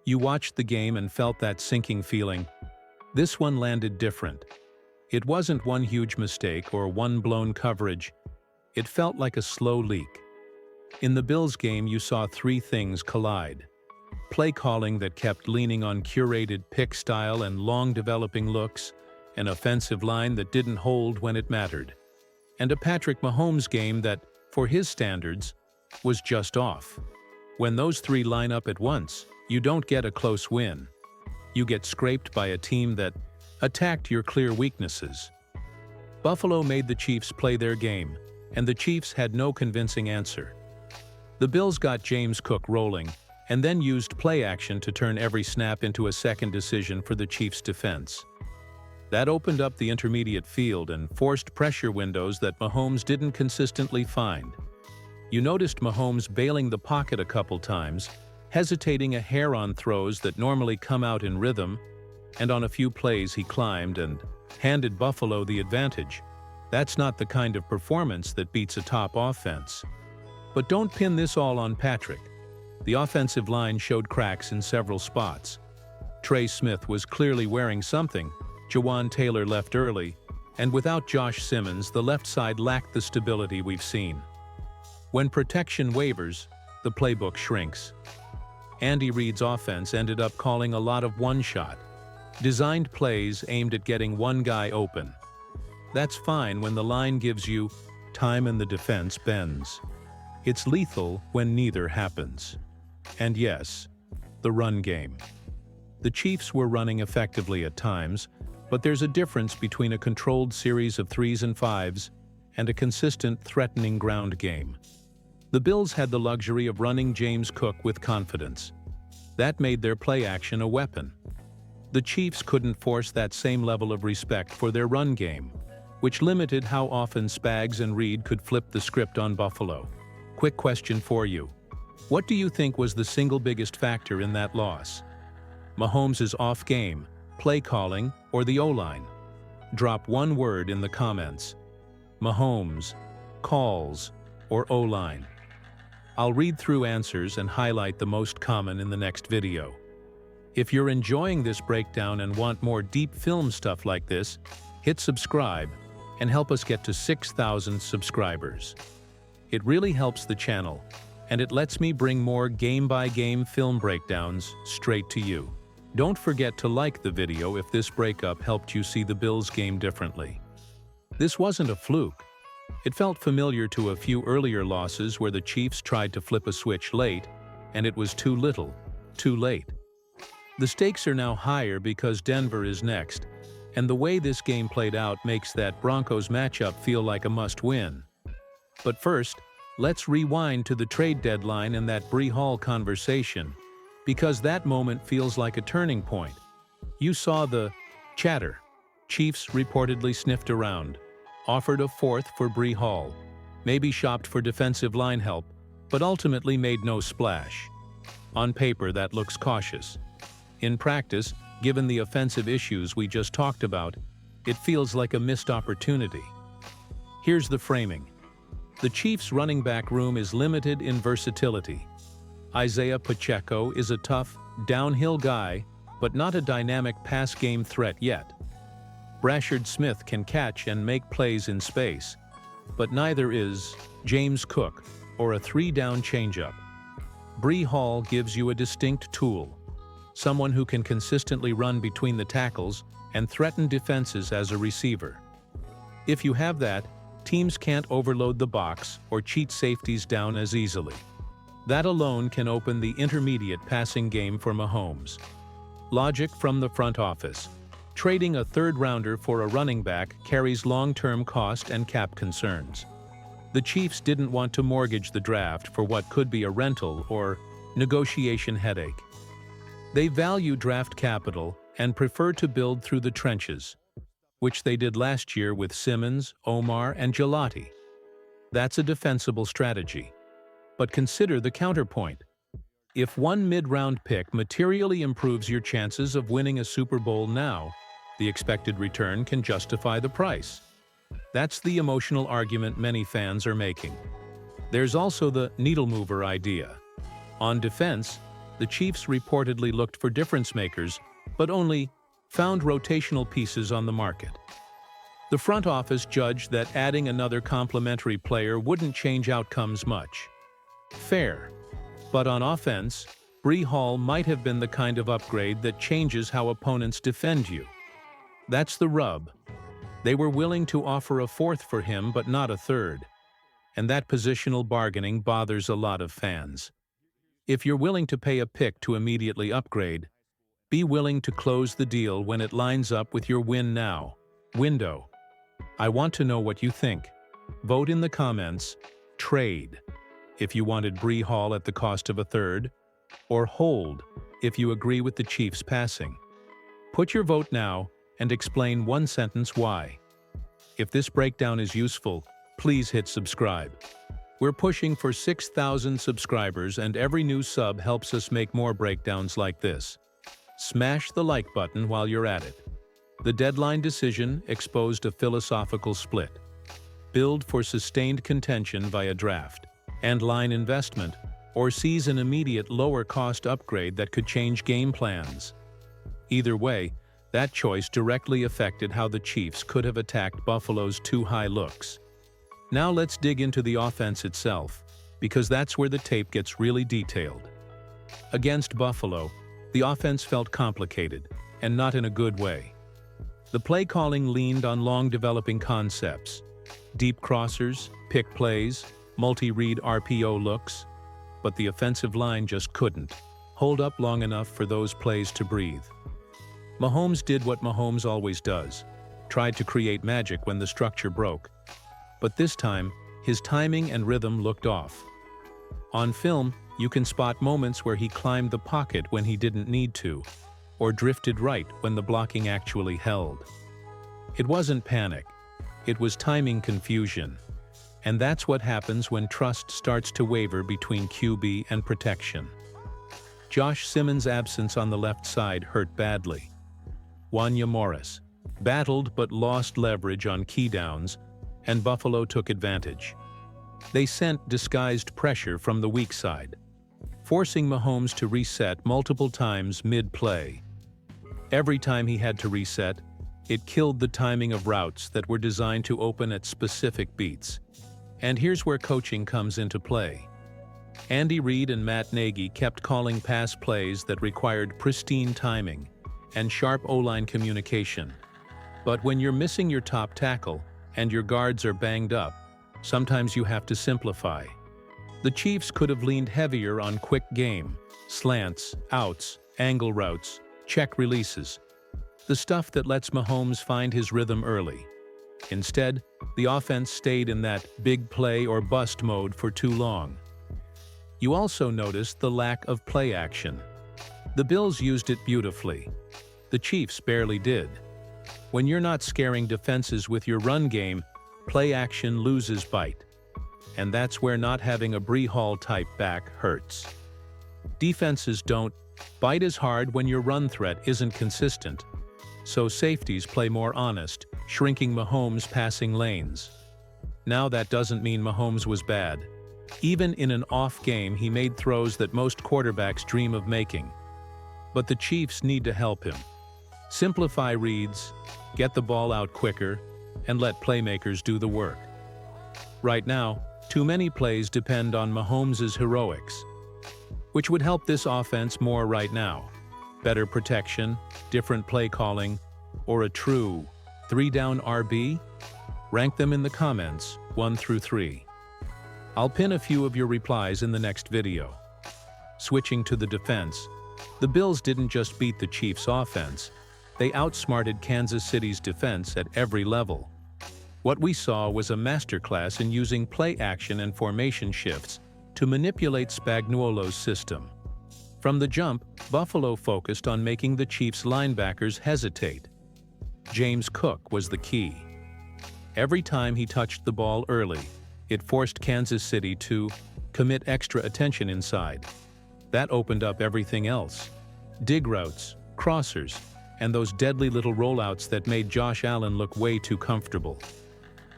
You watched the game and felt that sinking feeling. This one landed different. It wasn't one huge mistake or one blown coverage. It felt like a slow leak. In the Bills game, you saw three things collide. Play calling that kept leaning on curated pick style and long developing looks, an offensive line that didn't hold when it mattered, and a Patrick Mahomes game that, for his standards, was just off. When those three line up at once, you don't get a close win. You get scraped by a team that attacked your clear weaknesses. Buffalo made the Chiefs play their game, and the Chiefs had no convincing answer. The Bills got James Cook rolling, and then used play action to turn every snap into a second decision for the Chiefs' defense. That opened up the intermediate field and forced pressure windows that Mahomes didn't consistently find. You noticed Mahomes bailing the pocket a couple times, hesitating a hair on throws that normally come out in rhythm, and on a few plays he climbed and handed Buffalo the advantage. That's not the kind of performance that beats a top offense. But don't pin this all on Patrick. The offensive line showed cracks in several spots. Trey Smith was clearly wearing something. Jawan Taylor left early, and without Josh Simmons, the left side lacked the stability we've seen. When protection wavers, the playbook shrinks. Andy Reid's offense ended up calling a lot of one-shot, designed plays aimed at getting one guy open. That's fine when the line gives you time and the defense bends. It's lethal when neither happens. And yes, the run game. The Chiefs were running effectively at times, but there's a difference between a controlled series of 3s and 5s and a consistent, threatening ground game. The Bills had the luxury of running James Cook with confidence. That made their play action a weapon. The Chiefs couldn't force that same level of respect for their run game, which limited how often Spags and Reid could flip the script on Buffalo. Quick question for you. What do you think was the single biggest factor in that loss? Mahomes' off game, play calling, or the O-line? Drop one word in the comments. Mahomes, calls, or O-line. I'll read through answers and highlight the most common in the next video. If you're enjoying this breakdown and want more deep film stuff like this, hit subscribe and help us get to 6,000 subscribers. It really helps the channel, and it lets me bring more game-by-game film breakdowns straight to you. Don't forget to like the video if this breakup helped you see the Bills game differently. This wasn't a fluke. It felt familiar to a few earlier losses where the Chiefs tried to flip a switch late, and it was too little, too late. The stakes are now higher because Denver is next, and the way this game played out makes that Broncos matchup feel like a must-win. But first, let's rewind to the trade deadline and that Breece Hall conversation, because that moment feels like a turning point. You saw the chatter. Chiefs reportedly sniffed around, offered a fourth for Breece Hall, maybe shopped for defensive line help, but ultimately made no splash. On paper, that looks cautious. In practice, given the offensive issues we just talked about, it feels like a missed opportunity. Here's the framing. The Chiefs' running back room is limited in versatility. Isaiah Pacheco is a tough, downhill guy, but not a dynamic pass game threat yet. Brashard Smith can catch and make plays in space, but neither is James Cook or a three-down changeup. Breece Hall gives you a distinct tool, someone who can consistently run between the tackles and threaten defenses as a receiver. If you have that, teams can't overload the box or cheat safeties down as easily. That alone can open the intermediate passing game for Mahomes. Logic from the front office. Trading a third-rounder for a running back carries long-term cost and cap concerns. The Chiefs didn't want to mortgage the draft for what could be a rental or negotiation headache. They value draft capital and prefer to build through the trenches, which they did last year with Simmons, Omar, and Gelati. That's a defensible strategy. But consider the counterpoint. If one mid-round pick materially improves your chances of winning a Super Bowl now, the expected return can justify the price. That's the emotional argument many fans are making. There's also the needle mover idea. On defense, The Chiefs reportedly looked for difference makers, but only found rotational pieces on the market. The front office judged that adding another complementary player wouldn't change outcomes much. Fair. But on offense, Breece Hall might have been the kind of upgrade that changes how opponents defend you. That's the rub. They were willing to offer a fourth for him, but not a third. And that positional bargaining bothers a lot of fans. If you're willing to pay a pick to immediately upgrade, be willing to close the deal when it lines up with your win now window. I want to know what you think. Vote in the comments. Trade if you wanted Breece Hall at the cost of a third, or hold if you agree with the Chiefs' passing. Put your vote now and explain one sentence why. If this breakdown is useful, please hit subscribe. We're pushing for 6,000 subscribers, and every new sub helps us make more breakdowns like this. Smash the like button while you're at it. The deadline decision exposed a philosophical split. Build for sustained contention via draft and line investment, or seize an immediate lower-cost upgrade that could change game plans. Either way, that choice directly affected how the Chiefs could have attacked Buffalo's two high looks. Now let's dig into the offense itself, because that's where the tape gets really detailed. Against Buffalo, the offense felt complicated, and not in a good way. The play calling leaned on long developing concepts, deep crossers, pick plays, multi-read RPO looks, but the offensive line just couldn't hold up long enough for those plays to breathe. Mahomes did what Mahomes always does, tried to create magic when the structure broke. But this time, his timing and rhythm looked off. On film, you can spot moments where he climbed the pocket when he didn't need to, or drifted right when the blocking actually held. It wasn't panic, it was timing confusion. And that's what happens when trust starts to waver between QB and protection. Josh Simmons' absence on the left side hurt badly. Wanya Morris battled but lost leverage on key downs, and Buffalo took advantage. They sent disguised pressure from the weak side, forcing Mahomes to reset multiple times mid-play. Every time he had to reset, it killed the timing of routes that were designed to open at specific beats. And here's where coaching comes into play. Andy Reid and Matt Nagy kept calling pass plays that required pristine timing and sharp O-line communication. But when you're missing your top tackle and your guards are banged up, sometimes you have to simplify. The Chiefs could have leaned heavier on quick game, slants, outs, angle routes, check releases, the stuff that lets Mahomes find his rhythm early. Instead, the offense stayed in that big play or bust mode for too long. You also noticed the lack of play action. The Bills used it beautifully. The Chiefs barely did. When you're not scaring defenses with your run game, play action loses bite. And that's where not having a Breece Hall-type back hurts. Defenses don't bite as hard when your run threat isn't consistent, so safeties play more honest, shrinking Mahomes' passing lanes. Now that doesn't mean Mahomes was bad. Even in an off game, he made throws that most quarterbacks dream of making. But the Chiefs need to help him. Simplify reads, get the ball out quicker, and let playmakers do the work. Right now, too many plays depend on Mahomes' heroics, which would help this offense more right now. Better protection, different play calling, or a true three-down RB? Rank them in the comments, 1 through 3. I'll pin a few of your replies in the next video. Switching to the defense, the Bills didn't just beat the Chiefs' offense, they outsmarted Kansas City's defense at every level. What we saw was a masterclass in using play action and formation shifts to manipulate Spagnuolo's system. From the jump, Buffalo focused on making the Chiefs' linebackers hesitate. James Cook was the key. Every time he touched the ball early, it forced Kansas City to commit extra attention inside. That opened up everything else. Dig routes, crossers, and those deadly little rollouts that made Josh Allen look way too comfortable.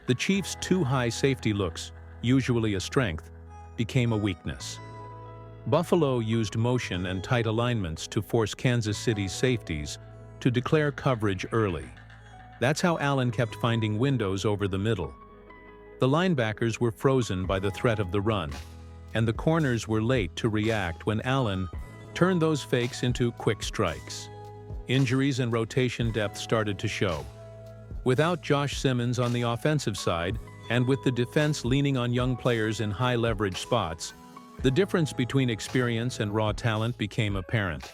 The Chiefs' two high safety looks, usually a strength, became a weakness. Buffalo used motion and tight alignments to force Kansas City's safeties to declare coverage early. That's how Allen kept finding windows over the middle. The linebackers were frozen by the threat of the run, and the corners were late to react when Allen turned those fakes into quick strikes. Injuries and rotation depth started to show. Without Josh Simmons on the offensive side, and with the defense leaning on young players in high-leverage spots, the difference between experience and raw talent became apparent.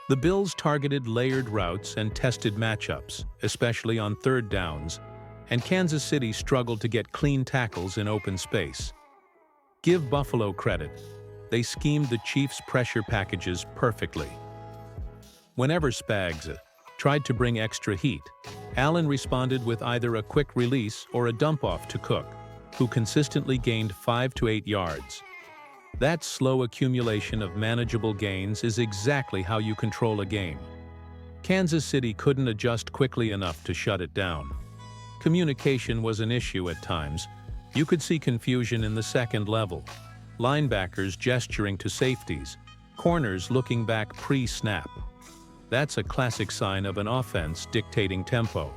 The Bills targeted layered routes and tested matchups, especially on third downs, and Kansas City struggled to get clean tackles in open space. Give Buffalo credit. They schemed the Chiefs' pressure packages perfectly. Whenever Spags tried to bring extra heat, Allen responded with either a quick release or a dump-off to Cook, who consistently gained 5 to 8 yards. That slow accumulation of manageable gains is exactly how you control a game. Kansas City couldn't adjust quickly enough to shut it down. Communication was an issue at times. You could see confusion in the second level. Linebackers gesturing to safeties, corners looking back pre-snap. That's a classic sign of an offense dictating tempo.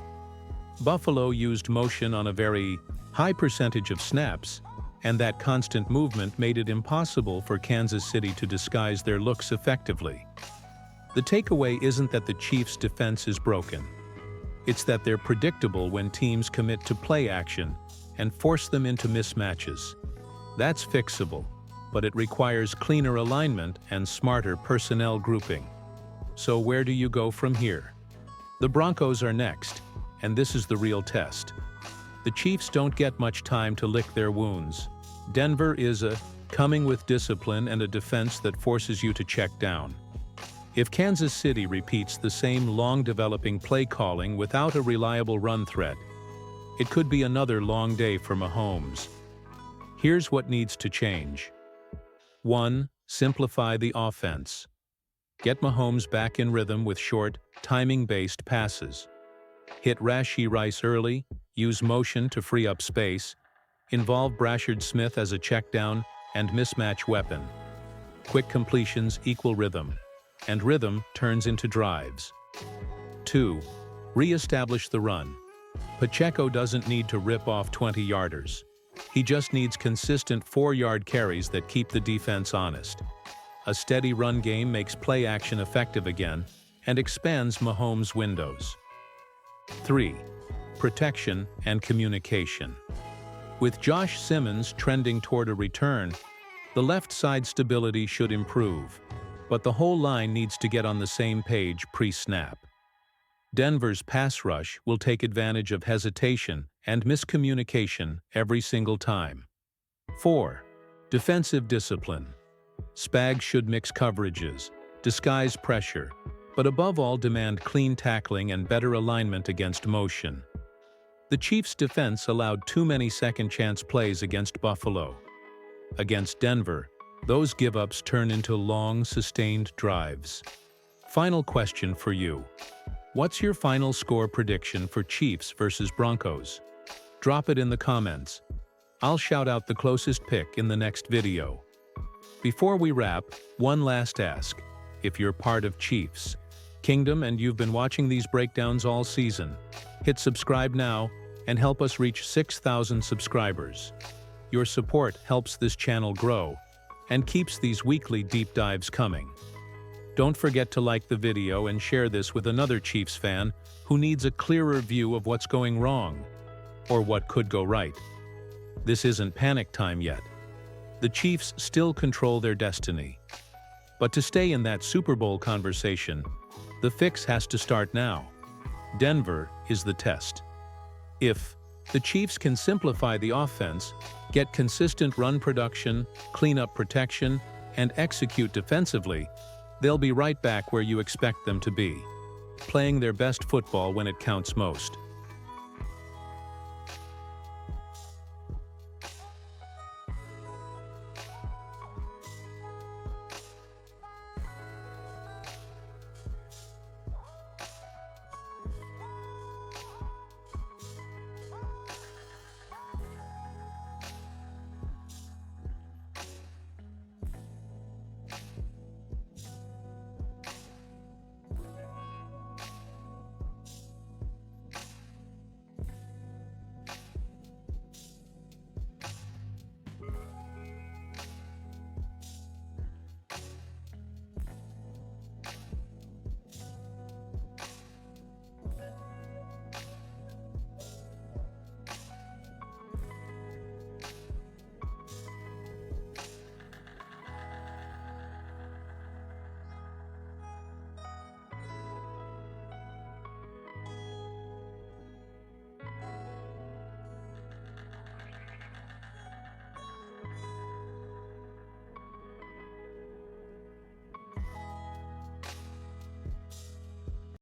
Buffalo used motion on a very high percentage of snaps, and that constant movement made it impossible for Kansas City to disguise their looks effectively. The takeaway isn't that the Chiefs' defense is broken. It's that they're predictable when teams commit to play action and force them into mismatches. That's fixable, but it requires cleaner alignment and smarter personnel grouping. So where do you go from here? The Broncos are next, and this is the real test. The Chiefs don't get much time to lick their wounds. Denver is coming with discipline and a defense that forces you to check down. If Kansas City repeats the same long-developing play calling without a reliable run threat, it could be another long day for Mahomes. Here's what needs to change. 1. Simplify the offense. Get Mahomes back in rhythm with short, timing-based passes. Hit Rashee Rice early, use motion to free up space, involve Brashard Smith as a checkdown and mismatch weapon. Quick completions equal rhythm, and rhythm turns into drives. 2. Re-establish the run. Pacheco doesn't need to rip off 20-yarders. He just needs consistent 4-yard carries that keep the defense honest. A steady run game makes play action effective again and expands Mahomes' windows. 3. Protection and communication. With Josh Simmons trending toward a return, the left side stability should improve, but the whole line needs to get on the same page pre-snap. Denver's pass rush will take advantage of hesitation and miscommunication every single time. 4. Defensive discipline. Spags should mix coverages, disguise pressure, but above all demand clean tackling and better alignment against motion. The Chiefs' defense allowed too many second-chance plays against Buffalo. Against Denver, those give-ups turn into long, sustained drives. Final question for you. What's your final score prediction for Chiefs versus Broncos? Drop it in the comments. I'll shout out the closest pick in the next video. Before we wrap, one last ask. If you're part of Chiefs Kingdom and you've been watching these breakdowns all season, hit subscribe now and help us reach 6,000 subscribers. Your support helps this channel grow and keeps these weekly deep dives coming. Don't forget to like the video and share this with another Chiefs fan who needs a clearer view of what's going wrong or what could go right. This isn't panic time yet. The Chiefs still control their destiny. But to stay in that Super Bowl conversation, the fix has to start now. Denver is the test. If the Chiefs can simplify the offense, get consistent run production, clean up protection, and execute defensively, they'll be right back where you expect them to be, playing their best football when it counts most.